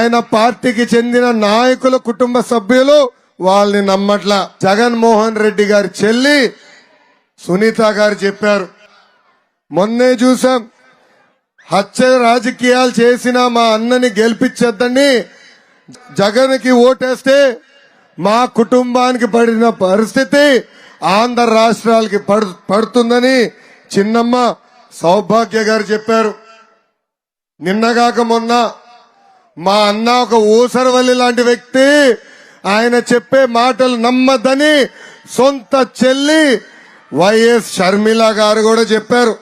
ఆయన పార్టీకి చెందిన నాయకుల కుటుంబ సభ్యులు వాళ్ళని నమ్మట్ల. జగన్మోహన్ రెడ్డి గారి చెల్లి సునీత గారు చెప్పారు, మొన్నే చూసాం, హత్య రాజకీయాలు చేసిన మా అన్నని గెలిపించద్దని జగన్కి ఓటేస్తే మా కుటుంబానికి పడిన పరిస్థితి ఆంధ్ర రాష్ట్రాలకి పడుతుందని చిన్నమ్మ సౌభాగ్య గారు చెప్పారు. నిన్నగాక మొన్న మా అన్న ఒక ఊసరవల్లి లాంటి వ్యక్తి, ఆయన చెప్పే మాటలు నమ్మద్దని సొంత చెల్లి వైఎస్ షర్మిల గారు కూడా చెప్పారు.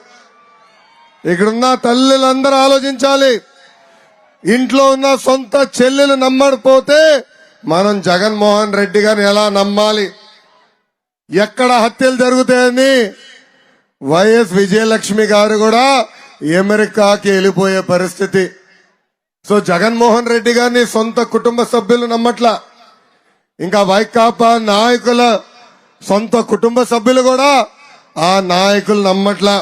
ఇక్కడున్న తల్లులందరూ ఆలోచించాలి, ఇంట్లో ఉన్న సొంత చెల్లెలు నమ్మకపోతే మనం జగన్మోహన్ రెడ్డి గారిని ఎలా నమ్మాలి? ఎక్కడ హత్యలు జరుగుతాయని వైఎస్ విజయలక్ష్మి గారు కూడా అమెరికాకి వెళ్ళిపోయే పరిస్థితి. సో జగన్మోహన్ రెడ్డి గారిని సొంత కుటుంబ సభ్యులు నమ్మట్లా, ఇంకా వైకాపా నాయకుల సొంత కుటుంబ సభ్యులు కూడా ఆ నాయకులు నమ్మట్లా.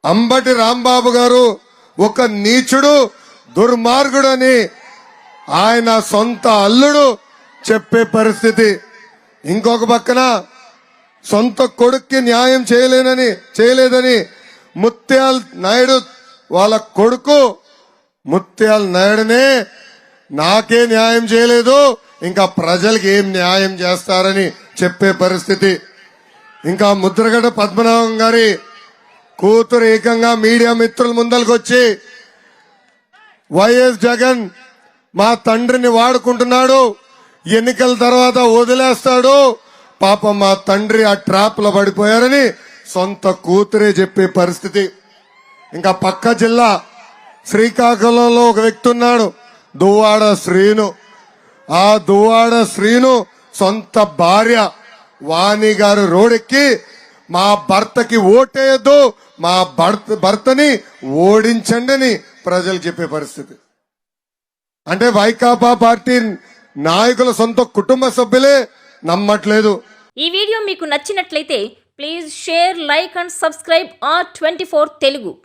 అంబటి రాంబాబు గారు ఒక నీచుడు, దుర్మార్గుడని ఆయన సొంత అల్లుడు చెప్పే పరిస్థితి. ఇంకొక పక్కన సొంత కొడుక్కి న్యాయం చేయలేదని ముత్యాల నాయుడు వాళ్ళ కొడుకు ముత్యాల నాయుడునే నాకే న్యాయం చేయలేదు, ఇంకా ప్రజలకు ఏం న్యాయం చేస్తారని చెప్పే పరిస్థితి. ఇంకా ముద్రగడ పద్మనాభం గారి కూతురు ఏకంగా మీడియా మిత్రుల ముందరికి వచ్చి వైఎస్ జగన్ మా తండ్రిని వాడుకుంటున్నాడు, ఎన్నికల తర్వాత వదిలేస్తాడు, పాపం మా తండ్రి ఆ ట్రాప్ లో పడిపోయారని సొంత కూతురే చెప్పే పరిస్థితి. ఇంకా పక్క జిల్లా శ్రీకాకుళంలో ఒక వ్యక్తి ఉన్నాడు, దువ్వాడ శ్రీను. ఆ దువ్వాడ శ్రీను సొంత భార్య వాణి గారు రోడ్డెక్కి మా భర్తకి ఓటేయద్దు, మా భర్తని ఓడించండి అని ప్రజలు చెప్పే పరిస్థితి. అంటే వైకాపా పార్టీ నాయకుల సొంత కుటుంబ సభ్యులే నమ్మట్లేదు. ఈ వీడియో మీకు నచ్చినట్లయితే please share, like and subscribe R24 Telugu.